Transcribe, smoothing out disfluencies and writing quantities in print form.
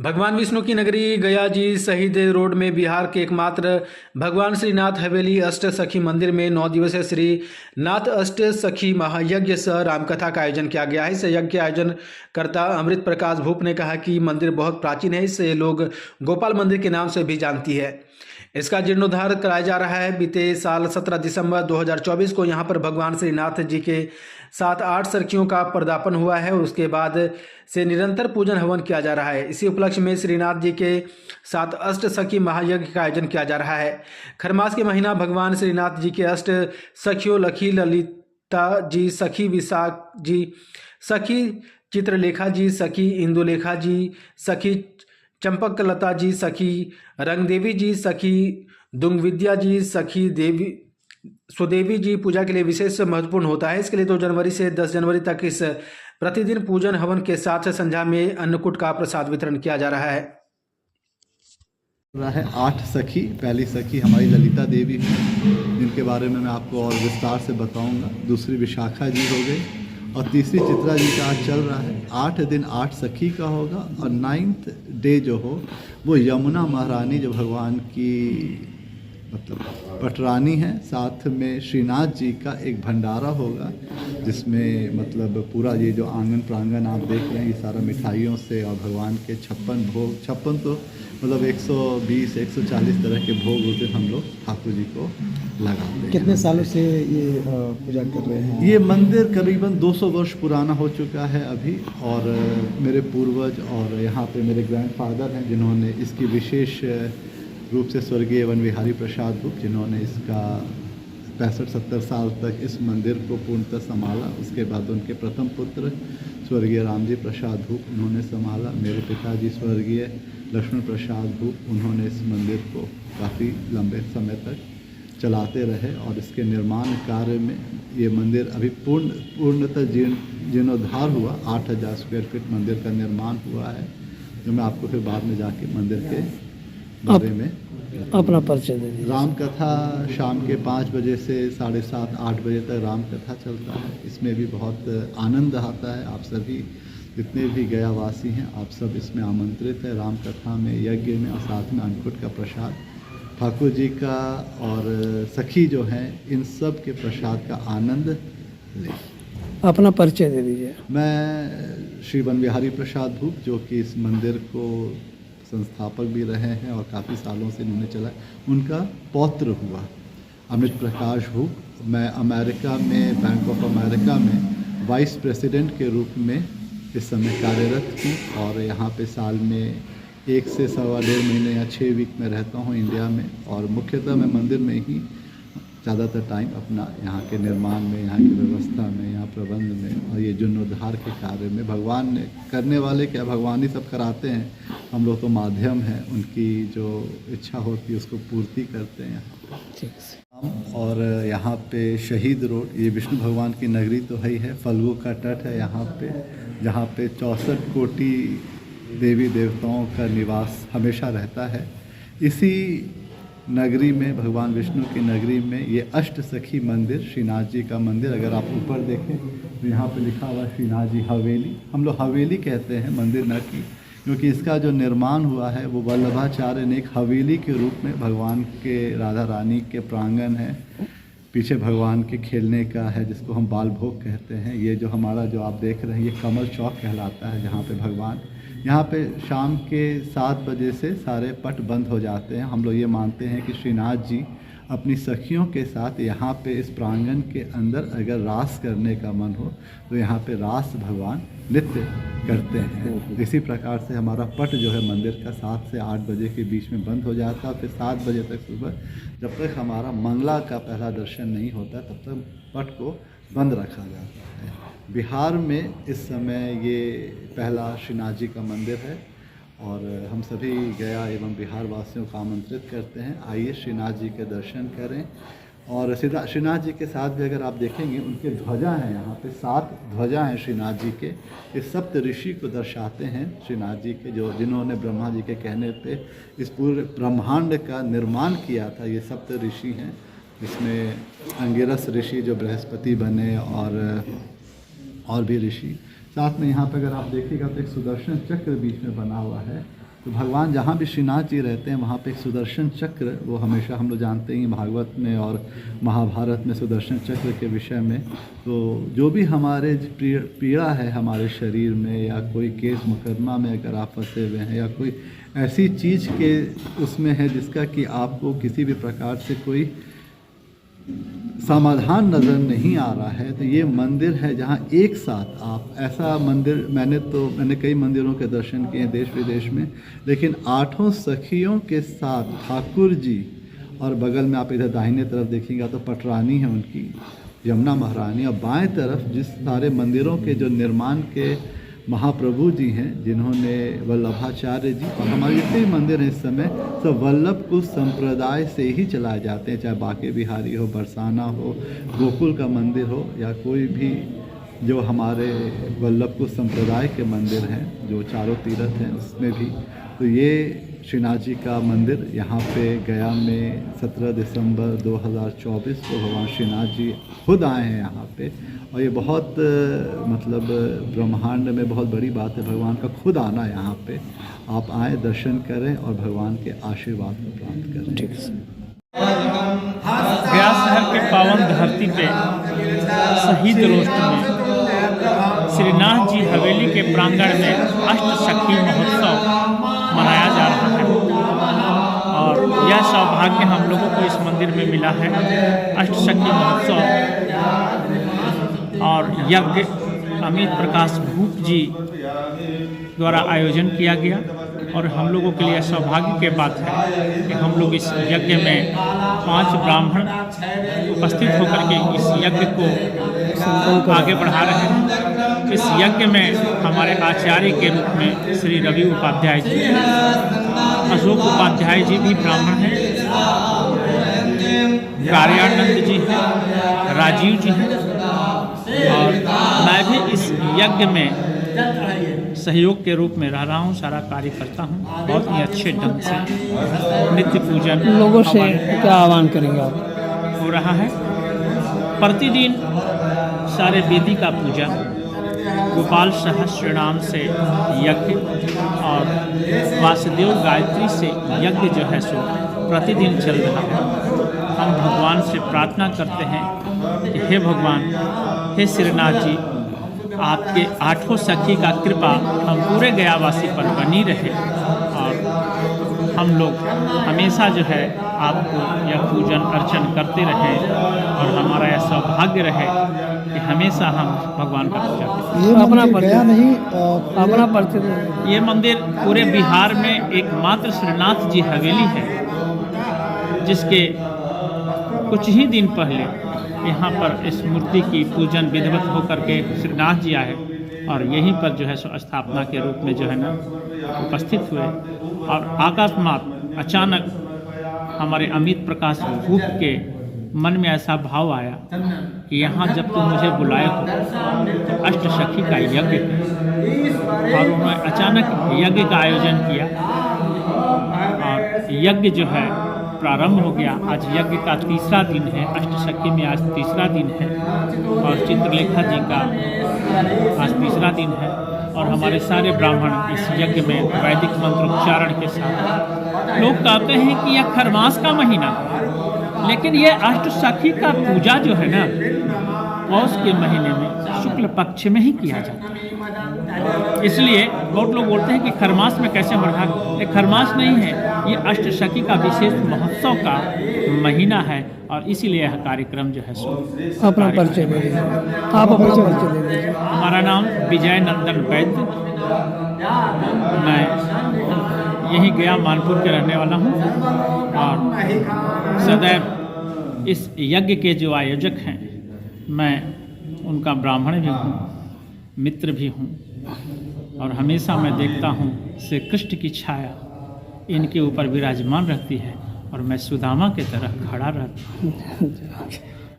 भगवान विष्णु की नगरी गया जी शहीद रोड में बिहार के एकमात्र भगवान श्रीनाथ हवेली अष्ट सखी मंदिर में 9 दिवसीय श्री नाथ अष्ट सखी महायज्ञ सह रामकथा का आयोजन किया गया है। इस यज्ञ के आयोजन कर्ता अमृत प्रकाश भूप ने कहा कि मंदिर बहुत प्राचीन है, इसे लोग गोपाल मंदिर के नाम से भी जानती है। इसका जीर्णोद्धार कराया जा रहा है। बीते साल 17 दिसंबर 2024 को यहाँ पर भगवान श्रीनाथ जी के साथ 8 सखियों का पदार्पण हुआ है। उसके बाद से निरंतर पूजन हवन किया जा रहा है। इसी उपलक्ष्य में श्रीनाथ जी के साथ अष्ट सखी महायज्ञ का आयोजन किया जा रहा है। खरमास के महीना भगवान श्रीनाथ जी के अष्ट सखियों लखी ललिता जी, सखी विशाख जी, सखी चित्रलेखा जी, सखी इंदुलेखा जी, सखी चंपकलता जी, सखी रंगदेवी जी, सखी दुंगविद्या जी, सखी देवी सुदेवी जी पूजा के लिए विशेष महत्वपूर्ण होता है। इसके लिए 2 जनवरी से 10 जनवरी तक इस प्रतिदिन पूजन हवन के साथ संध्या में अन्नकूट का प्रसाद वितरण किया जा रहा है। 8 सखी, पहली सखी हमारी ललिता देवी है, जिनके बारे में मैं आपको और विस्तार से बताऊंगा। दूसरी विशाखा जी हो गई और तीसरी चित्रा जी का आज चल रहा है। 8 दिन 8 सखी का होगा और 9th डे जो हो वो यमुना महारानी जो भगवान की मतलब पटरानी है, साथ में श्रीनाथ जी का एक भंडारा होगा, जिसमें मतलब पूरा ये जो आंगन प्रांगण आप देख रहे हैं ये सारा मिठाइयों से और भगवान के 56 भोग, 56 तो मतलब 120-140 तरह के भोग उस दिन हम लोग ठाकुर जी को लगाते हैं। कितने सालों से ये पूजा कर रहे हैं? ये मंदिर करीबन 200 वर्ष पुराना हो चुका है अभी, और मेरे पूर्वज और यहाँ पे मेरे ग्रैंडफादर हैं जिन्होंने इसकी विशेष रूप से स्वर्गीय वन विहारी प्रसाद भूप, जिन्होंने इसका 65-70 साल तक इस मंदिर को पूर्णतः संभाला। उसके बाद उनके प्रथम पुत्र स्वर्गीय रामजी प्रसाद भूप उन्होंने संभाला। मेरे पिताजी स्वर्गीय लक्ष्मण प्रसाद भूप उन्होंने इस मंदिर को काफ़ी लंबे समय तक चलाते रहे और इसके निर्माण कार्य में ये मंदिर अभी पूर्णतः जीर्णोद्धार हुआ। 8000 स्क्वायर फीट मंदिर का निर्माण हुआ है, जो मैं आपको फिर बाद में जाके मंदिर के बारे में अपना परिचय दे दीजिए। राम कथा शाम के 5 बजे से 7:30-8 बजे तक राम कथा चलता है। इसमें भी बहुत आनंद आता है। आप सभी जितने भी गयावासी हैं आप सब इसमें आमंत्रित है। राम कथा में, यज्ञ में और साथ में अन्नकूट का प्रसाद ठाकुर जी का और सखी जो हैं इन सब के प्रसाद का आनंद लें। अपना परिचय दे दीजिए। मैं श्री वन विहारी प्रसाद भूप, जो कि इस मंदिर को संस्थापक भी रहे हैं और काफ़ी सालों से इन्होंने चला, उनका पौत्र हुआ अमृत प्रकाश भूप। मैं अमेरिका में, बैंक ऑफ अमेरिका में वाइस प्रेसिडेंट के रूप में इस समय कार्यरत हूँ और यहाँ पे साल में 1 से 1.25 महीने या 6 वीक में रहता हूँ इंडिया में। और मुख्यतः मैं मंदिर में ही ज़्यादातर टाइम अपना यहाँ के निर्माण में, यहाँ की व्यवस्था में, यहाँ प्रबंध में और ये जीर्णोद्धार के कार्य में, भगवान ने करने वाले क्या, भगवान ही सब कराते हैं, हम लोग तो माध्यम हैं। उनकी जो इच्छा होती है उसको पूर्ति करते हैं। और यहाँ पे शहीद रोड, ये विष्णु भगवान की नगरी तो है ही है, फल्गु का तट है यहाँ पे, जहाँ पे 64 कोटि देवी देवताओं का निवास हमेशा रहता है। इसी नगरी में, भगवान विष्णु की नगरी में, ये अष्ट सखी मंदिर, श्रीनाथ जी का मंदिर, अगर आप ऊपर देखें तो यहाँ पे लिखा हुआ श्रीनाथ जी हवेली। हम लोग हवेली कहते हैं मंदिर न की, क्योंकि इसका जो निर्माण हुआ है वो वल्लभाचार्य ने एक हवेली के रूप में, भगवान के राधा रानी के प्रांगण है, पीछे भगवान के खेलने का है जिसको हम बाल भोग कहते हैं। ये जो हमारा जो आप देख रहे हैं ये कमल चौक कहलाता है, जहाँ पे भगवान, यहाँ पे शाम के 7 बजे से सारे पट बंद हो जाते हैं। हम लोग ये मानते हैं कि श्रीनाथ जी अपनी सखियों के साथ यहाँ पे इस प्रांगण के अंदर अगर रास करने का मन हो तो यहाँ पे रास भगवान नृत्य करते हैं। इसी प्रकार से हमारा पट जो है मंदिर का 7 से 8 बजे के बीच में बंद हो जाता है। फिर 7 बजे तक सुबह, जब तक हमारा मंगला का पहला दर्शन नहीं होता तब तक पट को बंद रखा जाता है। बिहार में इस समय ये पहला श्रीनाथ जी का मंदिर है और हम सभी गया एवं बिहार वासियों को आमंत्रित करते हैं, आइए श्रीनाथ जी के दर्शन करें। और श्रीनाथ जी के साथ भी अगर आप देखेंगे उनके ध्वजा हैं, यहाँ पे 7 ध्वजा हैं श्रीनाथ जी के। इस सप्त ऋषि को दर्शाते हैं श्रीनाथ जी के, जो जिन्होंने ब्रह्मा जी के कहने पे इस पूरे ब्रह्मांड का निर्माण किया था। ये सप्त ऋषि हैं, जिसमें अंगिरस ऋषि जो बृहस्पति बने और भी ऋषि। साथ में यहाँ पे अगर आप देखिएगा तो एक सुदर्शन चक्र बीच में बना हुआ है, तो भगवान जहाँ भी श्रीनाथ जी रहते हैं वहाँ पे एक सुदर्शन चक्र, वो हमेशा हम लोग जानते हैं भागवत में और महाभारत में सुदर्शन चक्र के विषय में। तो जो भी हमारे पीड़ा है हमारे शरीर में, या कोई केस मुकदमा में अगर आप फंसे हुए हैं, या कोई ऐसी चीज़ के उसमें है जिसका कि आपको किसी भी प्रकार से कोई समाधान नज़र नहीं आ रहा है, तो ये मंदिर है जहाँ एक साथ आप ऐसा मंदिर, मैंने कई मंदिरों के दर्शन किए हैं देश विदेश में, लेकिन 8 सखियों के साथ ठाकुर जी, और बगल में आप इधर दाहिने तरफ देखेंगे तो पटरानी है उनकी, यमुना महारानी, और बाएं तरफ जिस सारे मंदिरों के जो निर्माण के महाप्रभु जी हैं, जिन्होंने वल्लभाचार्य जी, और हमारे जितने भी मंदिर हैं इस समय सब वल्लभ कुश संप्रदाय से ही चलाए जाते हैं, चाहे बांके बिहारी हो, बरसाना हो, गोकुल का मंदिर हो, या कोई भी जो हमारे वल्लभ कुश संप्रदाय के मंदिर हैं जो चारों तीर्थ हैं उसमें भी। तो ये श्रीनाथ जी का मंदिर यहाँ पे गया में 17 दिसंबर 2024 को भगवान श्रीनाथ जी खुद आए हैं यहाँ पे, और ये बहुत मतलब ब्रह्मांड में बहुत बड़ी बात है भगवान का खुद आना यहाँ पे। आप आए, दर्शन करें और भगवान के आशीर्वाद को प्राप्त करें। ठीक है। गया शहर के पावन धरती पे शहीद रोस्ट में श्रीनाथ जी हवेली के प्रांगण में अष्टसखी महोत्सव मनाया जा रहा है, और यह सौभाग्य हम लोगों को इस मंदिर में मिला है। अष्टसखी महोत्सव और यज्ञ अमित प्रकाश भूप जी द्वारा आयोजन किया गया, और हम लोगों के लिए सौभाग्य के बात है कि हम लोग इस यज्ञ में 5 ब्राह्मण उपस्थित होकर के इस यज्ञ को आगे बढ़ा रहे हैं। इस यज्ञ में हमारे आचार्य के रूप में श्री रवि उपाध्याय जी, अशोक उपाध्याय जी भी ब्राह्मण हैं, कार्यानंद जी हैं, राजीव जी हैं, और मैं भी इस यज्ञ में सहयोग के रूप में रह रहा हूँ, सारा कार्य करता हूँ बहुत ही अच्छे ढंग से। नित्य पूजन लोगों से क्या आह्वान करेंगे आप? हो रहा है प्रतिदिन सारे वेदी का पूजा, गोपाल सहस्त्र नाम से यज्ञ, और वासुदेव गायत्री से यज्ञ जो है सो प्रतिदिन चल रहा है। हम भगवान से प्रार्थना करते हैं कि हे भगवान, हे श्रीनाथ जी, आपके 8 सखी का कृपा हम पूरे गयावासी पर बनी रहे, और हम लोग हमेशा जो है आपको यह पूजन अर्चन करते रहें, और हमारा यह सौभाग्य रहे कि हमेशा हम भगवान का पूजा करें। ये अपना परिचय नहीं, अपना परिचय। ये मंदिर पूरे बिहार में एकमात्र श्रीनाथ जी हवेली है, जिसके कुछ ही दिन पहले यहाँ पर इस मूर्ति की पूजन विधिवत होकर के श्रीनाथ जी आए, और यहीं पर जो है सो स्थापना के रूप में जो है ना उपस्थित हुए। और अकस्मात अचानक हमारे अमित प्रकाश भूप के मन में ऐसा भाव आया कि यहाँ जब तुम मुझे बुलाए हो तो अष्टसखी का यज्ञ है, और उन्होंने अचानक यज्ञ का आयोजन किया, और यज्ञ जो है प्रारंभ हो गया। आज यज्ञ का 3रा दिन है, अष्टसखी में आज 3रा दिन है, और चित्रलेखा जी का आज 3रा दिन है, और हमारे सारे ब्राह्मण इस यज्ञ में वैदिक मंत्रोच्चारण के साथ। लोग कहते हैं कि यह खरमास का महीना है, लेकिन यह अष्टसखी का पूजा जो है ना पौष के महीने में शुक्ल पक्ष में ही किया जाता है। इसलिए बहुत लोग बोलते हैं कि खरमास में कैसे हो रहा है। ये खरमास नहीं है, ये अष्टसखी का विशेष महोत्सव का महीना है, और इसीलिए यह कार्यक्रम जो है सो अपना परिचय दे दीजिए। आप अपना परिचय दे दीजिए। हमारा नाम विजय नंदन वैद्य, मैं यहीं गया मानपुर के रहने वाला हूँ, और सदैव इस यज्ञ के जो आयोजक हैं मैं उनका ब्राह्मण भी हूँ, मित्र भी हूँ, और हमेशा मैं देखता हूँ श्री कृष्ण की छाया इनके ऊपर विराजमान रहती है, और मैं सुदामा की तरह खड़ा रहता हूँ।